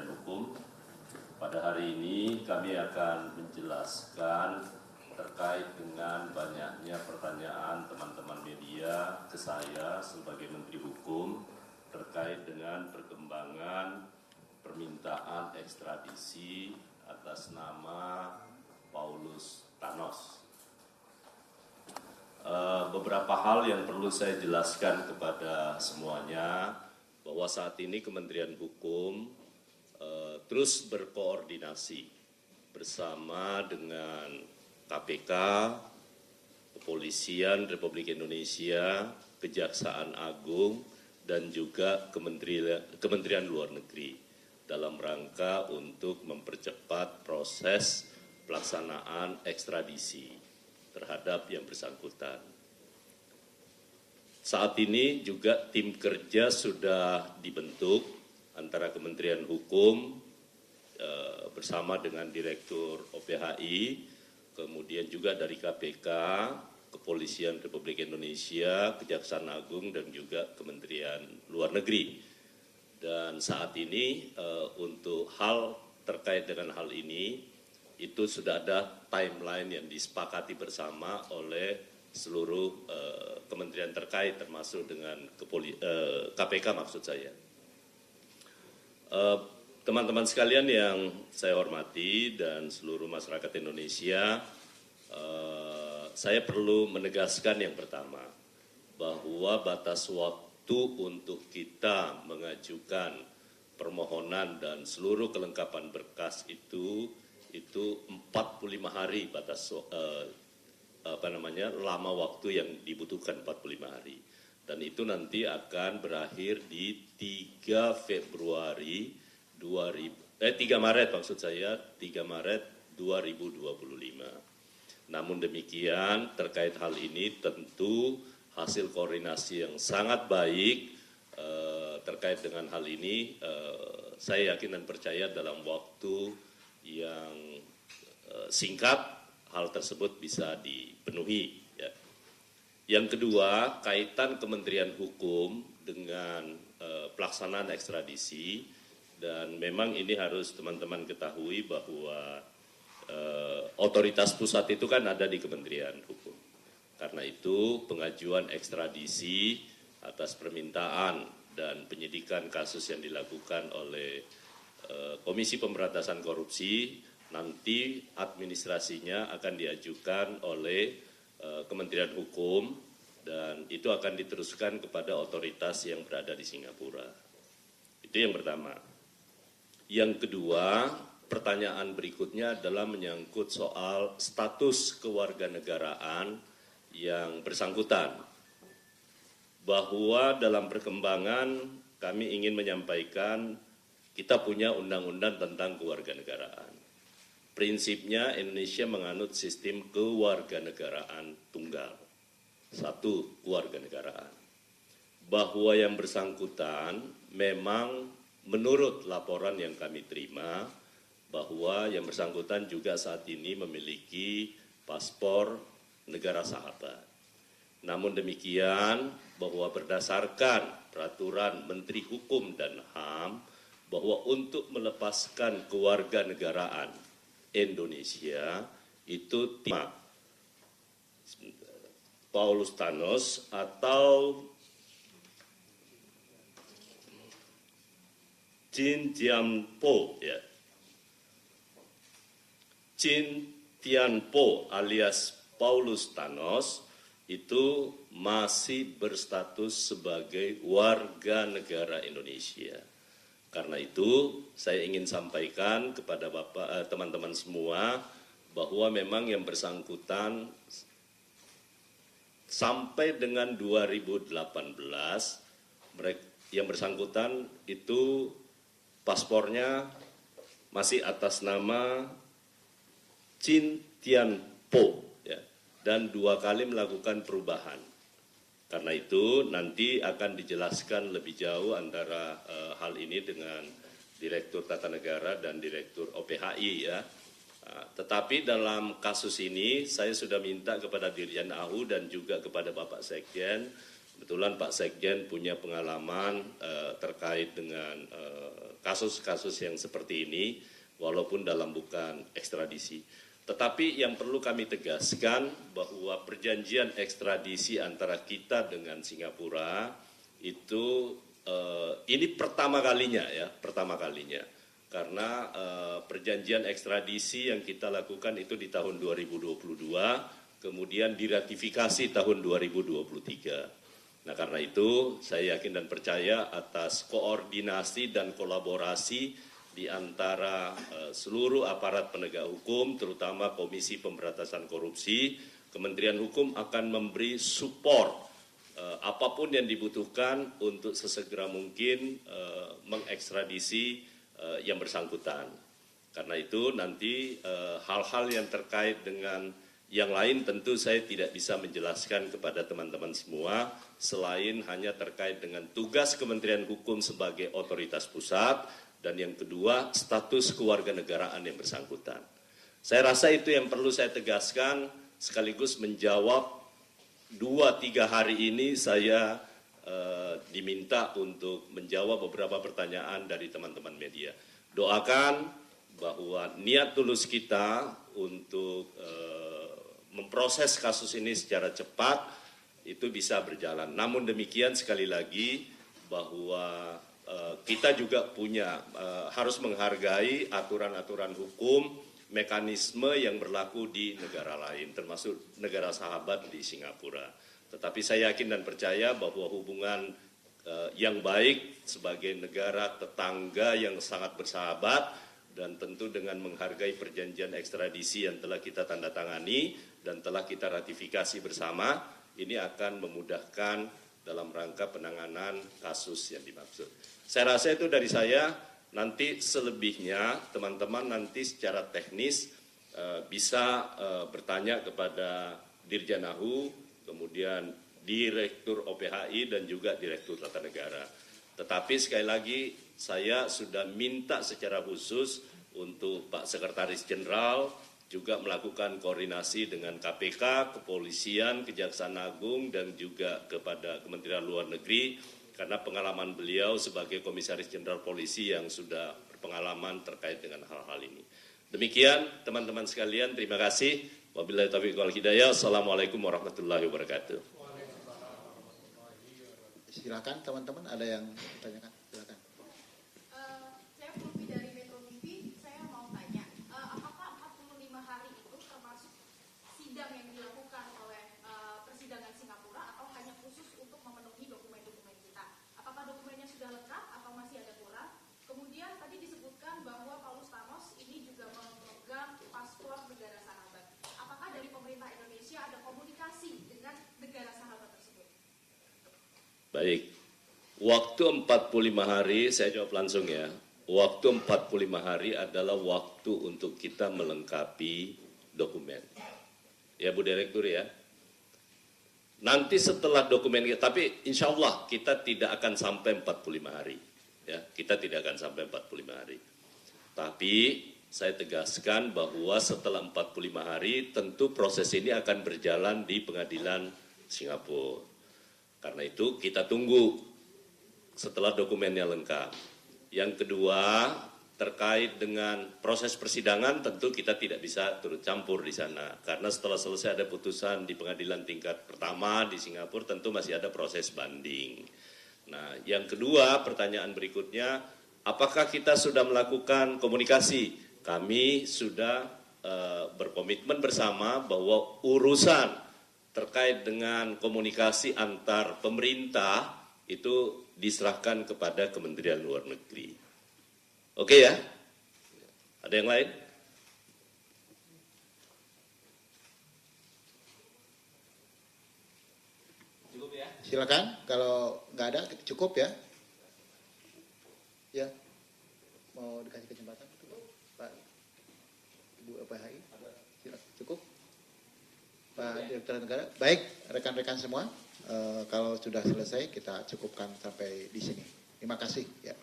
Kementerian Hukum. Pada hari ini kami akan menjelaskan terkait dengan banyaknya pertanyaan teman-teman media ke saya sebagai Menteri Hukum terkait dengan perkembangan permintaan ekstradisi atas nama Paulus Thanos. Beberapa hal yang perlu saya jelaskan kepada semuanya, bahwa saat ini Kementerian Hukum terus berkoordinasi bersama dengan KPK, Kepolisian Republik Indonesia, Kejaksaan Agung, dan juga Kementerian Luar Negeri dalam rangka untuk mempercepat proses pelaksanaan ekstradisi terhadap yang bersangkutan. Saat ini juga tim kerja sudah dibentuk antara Kementerian Hukum bersama dengan Direktur OPHI, kemudian juga dari KPK, Kepolisian Republik Indonesia, Kejaksaan Agung, dan juga Kementerian Luar Negeri. Dan saat ini untuk hal terkait dengan hal ini, itu sudah ada timeline yang disepakati bersama oleh seluruh kementerian terkait, termasuk dengan KPK maksud saya. Teman-teman sekalian yang saya hormati dan seluruh masyarakat Indonesia, saya perlu menegaskan yang pertama, bahwa batas waktu untuk kita mengajukan permohonan dan seluruh kelengkapan berkas itu 45 hari batas lama waktu yang dibutuhkan 45 hari. Dan itu nanti akan berakhir di 3 Maret 2025. Namun demikian terkait hal ini tentu hasil koordinasi yang sangat baik terkait dengan hal ini, saya yakin dan percaya dalam waktu yang singkat hal tersebut bisa dipenuhi. Ya. Yang kedua, kaitan Kementerian Hukum dengan pelaksanaan ekstradisi, dan memang ini harus teman-teman ketahui bahwa otoritas pusat itu kan ada di Kementerian Hukum. Karena itu pengajuan ekstradisi atas permintaan dan penyidikan kasus yang dilakukan oleh Komisi Pemberantasan Korupsi, nanti administrasinya akan diajukan oleh Kementerian Hukum dan itu akan diteruskan kepada otoritas yang berada di Singapura. Itu yang pertama. Yang kedua, pertanyaan berikutnya adalah menyangkut soal status kewarganegaraan yang bersangkutan. Bahwa dalam perkembangan kami ingin menyampaikan kita punya undang-undang tentang kewarganegaraan. Prinsipnya Indonesia menganut sistem kewarganegaraan tunggal. Satu, kewarganegaraan. Bahwa yang bersangkutan memang menurut laporan yang kami terima, bahwa yang bersangkutan juga saat ini memiliki paspor negara sahabat. Namun demikian, bahwa berdasarkan peraturan Menteri Hukum dan HAM, bahwa untuk melepaskan kewarganegaraan Indonesia itu Paulus Thanos atau Jin Tianpo, ya. Jin Tianpo alias Paulus Thanos itu masih berstatus sebagai warga negara Indonesia. Karena itu saya ingin sampaikan kepada teman-teman semua bahwa memang yang bersangkutan sampai dengan 2018 yang bersangkutan itu paspornya masih atas nama Jin Tianpo, ya, dan 2 kali melakukan perubahan. Karena itu nanti akan dijelaskan lebih jauh antara hal ini dengan Direktur Tata Negara dan Direktur OPHI, ya. Tetapi dalam kasus ini saya sudah minta kepada Dirjen AU dan juga kepada Bapak Sekjen Kebetulan Pak Sekjen punya pengalaman terkait dengan kasus-kasus yang seperti ini, walaupun dalam bukan ekstradisi. Tetapi yang perlu kami tegaskan bahwa perjanjian ekstradisi antara kita dengan Singapura itu ini pertama kalinya ya, pertama kalinya. Karena perjanjian ekstradisi yang kita lakukan itu di tahun 2022, kemudian diratifikasi tahun 2023. Nah karena itu saya yakin dan percaya atas koordinasi dan kolaborasi di antara seluruh aparat penegak hukum, terutama Komisi Pemberantasan Korupsi, Kementerian Hukum akan memberi support apapun yang dibutuhkan untuk sesegera mungkin mengekstradisi yang bersangkutan. Karena itu nanti hal-hal yang terkait dengan yang lain tentu saya tidak bisa menjelaskan kepada teman-teman semua selain hanya terkait dengan tugas Kementerian Hukum sebagai otoritas pusat dan yang kedua status kewarganegaraan yang bersangkutan. Saya rasa itu yang perlu saya tegaskan sekaligus menjawab 2-3 hari ini saya diminta untuk menjawab beberapa pertanyaan dari teman-teman media. Doakan bahwa niat tulus kita untuk memproses kasus ini secara cepat itu bisa berjalan. Namun demikian sekali lagi bahwa kita juga punya harus menghargai aturan-aturan hukum, mekanisme yang berlaku di negara lain, termasuk negara sahabat di Singapura. Tetapi saya yakin dan percaya bahwa hubungan yang baik sebagai negara tetangga yang sangat bersahabat dan tentu dengan menghargai perjanjian ekstradisi yang telah kita tanda tangani dan telah kita ratifikasi bersama, ini akan memudahkan dalam rangka penanganan kasus yang dimaksud. Saya rasa itu dari saya, nanti selebihnya teman-teman nanti secara teknis bisa bertanya kepada Dirjen AHU, kemudian Direktur OPHI dan juga Direktur Tata Negara. Tetapi sekali lagi saya sudah minta secara khusus untuk Pak Sekretaris Jenderal juga melakukan koordinasi dengan KPK, Kepolisian, Kejaksaan Agung, dan juga kepada Kementerian Luar Negeri, karena pengalaman beliau sebagai Komisaris Jenderal Polisi yang sudah berpengalaman terkait dengan hal-hal ini. Demikian teman-teman sekalian, terima kasih. Wabillahi taufiq wal hidayah. Assalamualaikum warahmatullahi wabarakatuh. Silakan teman-teman, ada yang bertanyakan? Silakan. Saya Fulvi dari Metro TV, saya mau tanya, apakah 45 hari itu termasuk sidang yang dilakukan oleh persidangan Singapura atau hanya khusus untuk memenuhi dokumen-dokumen kita? Apakah dokumennya sudah lengkap atau masih ada kurang? Kemudian tadi disebutkan bahwa Paulus Thanos ini juga memegang paspor negara sahabat. Apakah dari pemerintah Indonesia ada komunikasi dengan negara sahabat tersebut? Baik, waktu 45 hari, saya jawab langsung ya. Waktu 45 hari adalah waktu untuk kita melengkapi dokumen. Ya Bu Direktur ya. Nanti setelah dokumen kita, tapi insya Allah kita tidak akan sampai 45 hari. Ya, kita tidak akan sampai 45 hari. Tapi saya tegaskan bahwa setelah 45 hari tentu proses ini akan berjalan di pengadilan Singapura. Karena itu kita tunggu setelah dokumennya lengkap. Yang kedua, terkait dengan proses persidangan tentu kita tidak bisa turut campur di sana. Karena setelah selesai ada putusan di pengadilan tingkat pertama di Singapura tentu masih ada proses banding. Nah, yang kedua pertanyaan berikutnya, apakah kita sudah melakukan komunikasi? Kami sudah berkomitmen bersama bahwa urusan terkait dengan komunikasi antar pemerintah itu diserahkan kepada Kementerian Luar Negeri. Oke ya? Ada yang lain? Cukup ya? Silakan, kalau nggak ada cukup ya. Ya, mau dikasih kesempatan Pak Ibu OPHI? Cukup? Pak Direktur Negara, baik rekan-rekan semua, kalau sudah selesai kita cukupkan sampai di sini. Terima kasih. Ya.